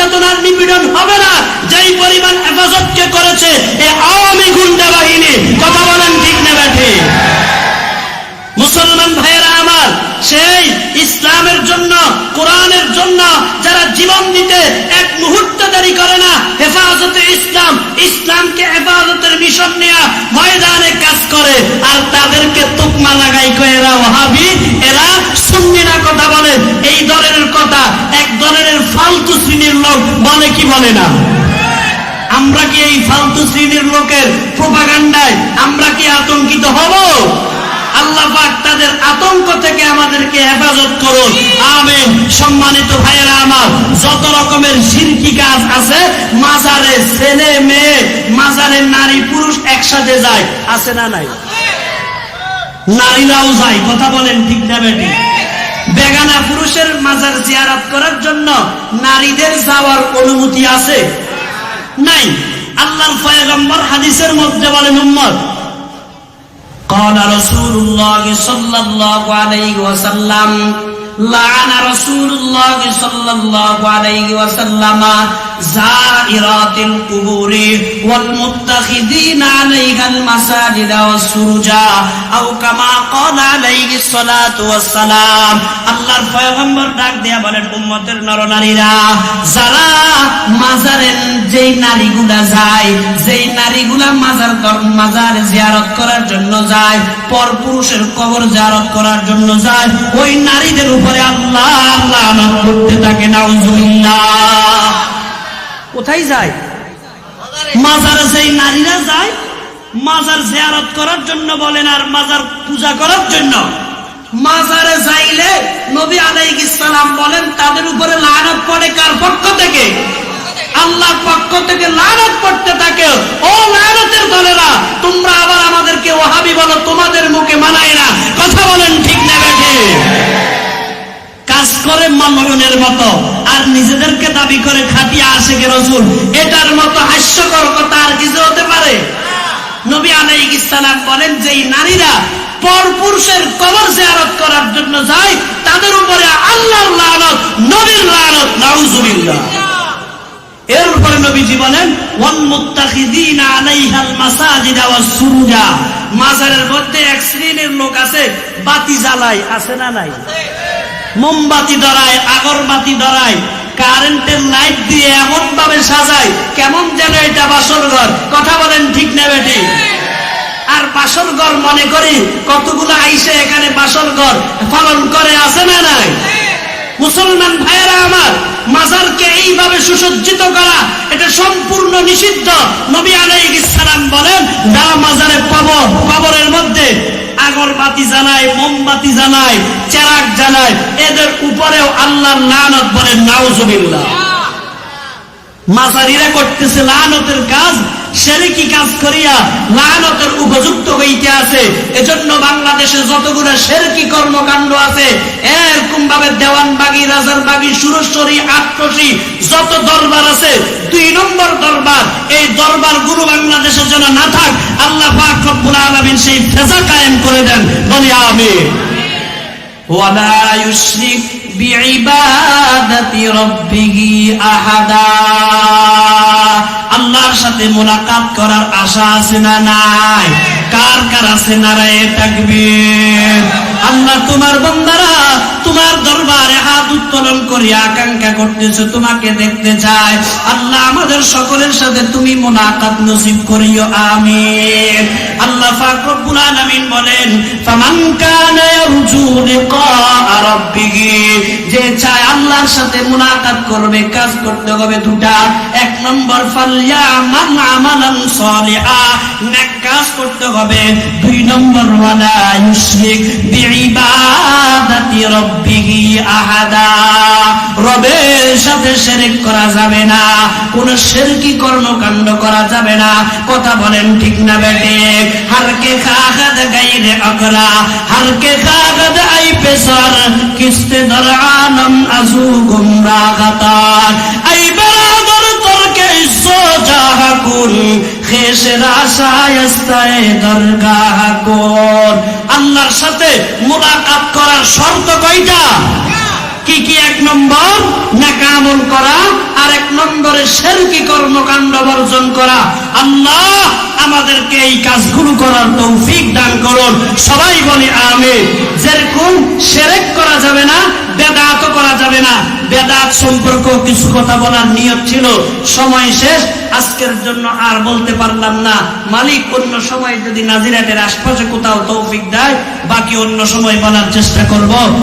নির্যাতন আর নিপীড়ন হবে না যেই পরিমাণ হেফাজতকে করেছে এই আওয়ামী গুন্ডা বাহিনী। কথা বলেন ঠিক না বেঠিক? মুসলমান ভাইয়েরা আমার, সেই ইসলামের জন্য, কোরআনের জন্য যারা জীবন দিতে এক মুহূর্ত দেরি করে না, হেফাজতে ইসলাম, ইসলামকে হেফাজতের মিশন নিয়ে ময়দানে কাজ করে, আর তাদেরকে তুকমা লাগাই কয় এরা ওয়াহাবি, এরা সুন্নি না। কথা বলেন, এই ধরনের কথা এক ধরনের ফালতু শ্রেণীর লোক বলে কি বলে না? আমরা কি এই ফালতু শ্রেণীর লোকের প্রোপাগান্ডায় আমরা কি আতঙ্কিত হব? আল্লাহ পাক তাদের আতঙ্ক থেকে আমাদেরকে হেফাজত করুন, আমিন। সম্মানিত ভাইয়েরা আমার, যত রকমের শিরকি কাজ আছে, মাজারে ছেলে মেয়ে, মাজারে নারী পুরুষ একসাথে যায়, আছে না নাই? নারীরাও যায়। কথা বলেন ঠিক না বেঠিক? বেগানা পুরুষের মাজার জিয়ারত করার জন্য নারীদের যাওয়ার অনুমতি আছে? নাই। আল্লাহর পয়গম্বর হাদিসের মধ্যে বলেন, উম্মত قال رسول الله صلى الله عليه وسلم لعن رسول الله صلى الله عليه وسلم زائرات القبور والمتخذين عليها المساجد والسرجا أو كما قال عليه الصلاة والسلام। আল্লাহর পয়গম্বর ডাক দেয়া বলেন, উম্মতের নরনারীরা, যারা মাজারের যেই নারীগুলা যায়, যেই নারীগুলা মাজার জিয়ারত করার জন্য যায়, পরপুরুষের কবর জিয়ারত করার জন্য যায়, ওই নারীদের উপরে আল্লাহ লানত করতে থাকে। নাউজুবিল্লাহ। কোথায় যায়? মাজারে যেই নারীরা যায় মাজার জিয়ারত করার জন্য বলেন, আর মাজার পূজা করার জন্য, মাজারে যাইলে নবী আলাইহিস সালাম বলেন তাদের উপরে লানত পড়ে। কার পক্ষ থেকে? আল্লাহর পক্ষ থেকে লানত পড়তে থাকে। ও লানতের দলেরা, তোমরা আবার আমাদেরকে ওয়াহাবি বলো, তোমাদের মুখে মানায় না। কথা বলেন ঠিক না বেঠিক? কাজ করে মামুনের মতো আর নিজেদেরকে দাবি করে খাটিয়া আশিকে রাসূল, এটার মতো হাস্যকর কথা আর কিছু হতে পারে? নবী আলাইহিস সালাম বলেন, যেই নারীরা পরপুরুষের কবর জিয়ারত করার জন্য যায়, তাদের উপরে আল্লাহর লানত, নবীর লানত। নাউজুবিল্লাহ। এর উপরে নবীজি বলেন, ওয়াল মুত্তাখিযিনা আলাইহাল মাসাজিদা ওয়াস সুরুজা, মাজারের মধ্যে এক শ্রেণীর লোক আছে বাতি জ্বালায়, আছে না নাই? মোমবাতি ধরায়, আগরবাতি ধরায়, কারেন্টের লাইট দিয়ে এমন ভাবে সাজায় কেমন যেন এটা বাসর ঘর। কথা বলেন ঠিক না বেঠিক? আর বাসর ঘর মনে করি কতগুলো আইসে এখানে বাসর ঘর পালন করে, আছে না নাই? মুসলমান ভাইয়েরা আমার, মাজারকে এইভাবে সুসজ্জিত করা এটা সম্পূর্ণ নিষিদ্ধ। নবী আলাইহিস সালাম বলেন, যারা মাজারে কবরের মধ্যে আগরবাতি জ্বালায়, মোমবাতি জ্বালায়, চেরাগ জ্বালায়, এদের উপরেও আল্লাহর লানত। বলেন নাউজুবিল্লাহ। মাজারিরা করতেছে লানতের কাজ, শিরকি কাজ করিয়া লানতের উপযুক্ত হইতে আছে। এজন্য বাংলাদেশে যতগুলো শিরকি কর্মকাণ্ড আছে, এরকম ভাবে দেওয়ানবাগি, রাজারবাগি, সুরেশ্বরী, আটরশি যত দরবার আছে, 2 নম্বর দরবার, এই দরবার গুলো বাংলাদেশের জন্য না থাক, আল্লাহ পাক রব্বুল আলামিন সেই ফেজা কায়েম করে দেন। বলি আমিন। ওয়ালা ইউশরিক বিইবাদাতি রাব্বিহি আহাদা। আল্লাহর সাথে মুলাকাত করার আশা আছে না নাই? কার কার আছে? নারায়ে তাকবীর। আল্লাহ তোমার বান্দারা তোমার দরবারে হাত উত্তোলন করিয়া আকাঙ্ক্ষা করতেছে, তোমাকে দেখতে চায়। আল্লাহ আমাদের সকলের সাথে তুমি মুলাকাত নসিব করিও, আমিন। আল্লাহ পাক রব্বুল আলামিন বলেন, ফামান কানা ইয়ারজু লিকা রাব্বিহি, যে চায় আল্লাহর সাথে মুলাকাত করবে, কাজ করতে হবে দুটা। 1 নম্বর ফালইয়ামাল আমালান সালিহা, নেক কাজ করতে হবে। 2 নম্বর ওয়ালা ইউশরিক বিইবাদাতি রাব্বিহি আহাদা, রবের সাথে শিরক করা যাবে না, কোন শিরকি কর্মকাণ্ড করা যাবে না। কথা বলেন ঠিক না বেঠিক? হারকে খাগাদ গায়রে আকরা, হারকে খাগাদ আই পেসার, কিস্তে দরআনম আজু গুমরাগাতার, আই বরাদর তরকে ইজ্জো জাহাকুল, খেশের আশায়স্তায়ে দরগাহ কোন। আল্লাহর সাথে মুলাকাত করার শর্ত কয়টা? কি কি? 1 নম্বর নেক আমল করা, আর 1 শিরকি কর্মকাণ্ড বর্জন করা। আল্লাহ আমাদেরকে এই কাজগুলো করার তৌফিক দান করুন। সবাই বলি আমিন। যেরকম শিরক করা যাবে না, বেদাতও করা যাবে না। বেদাত সম্পর্ক কিছু কথা বলার নিয়ত ছিল, সময় শেষ, আজকের জন্য আর বলতে পারলাম না। মালিক অন্য সময় যদি নাজিরাটের আশপাশে কোথাও তৌফিক দেয়, বাকি অন্য সময় বলার চেষ্টা করব।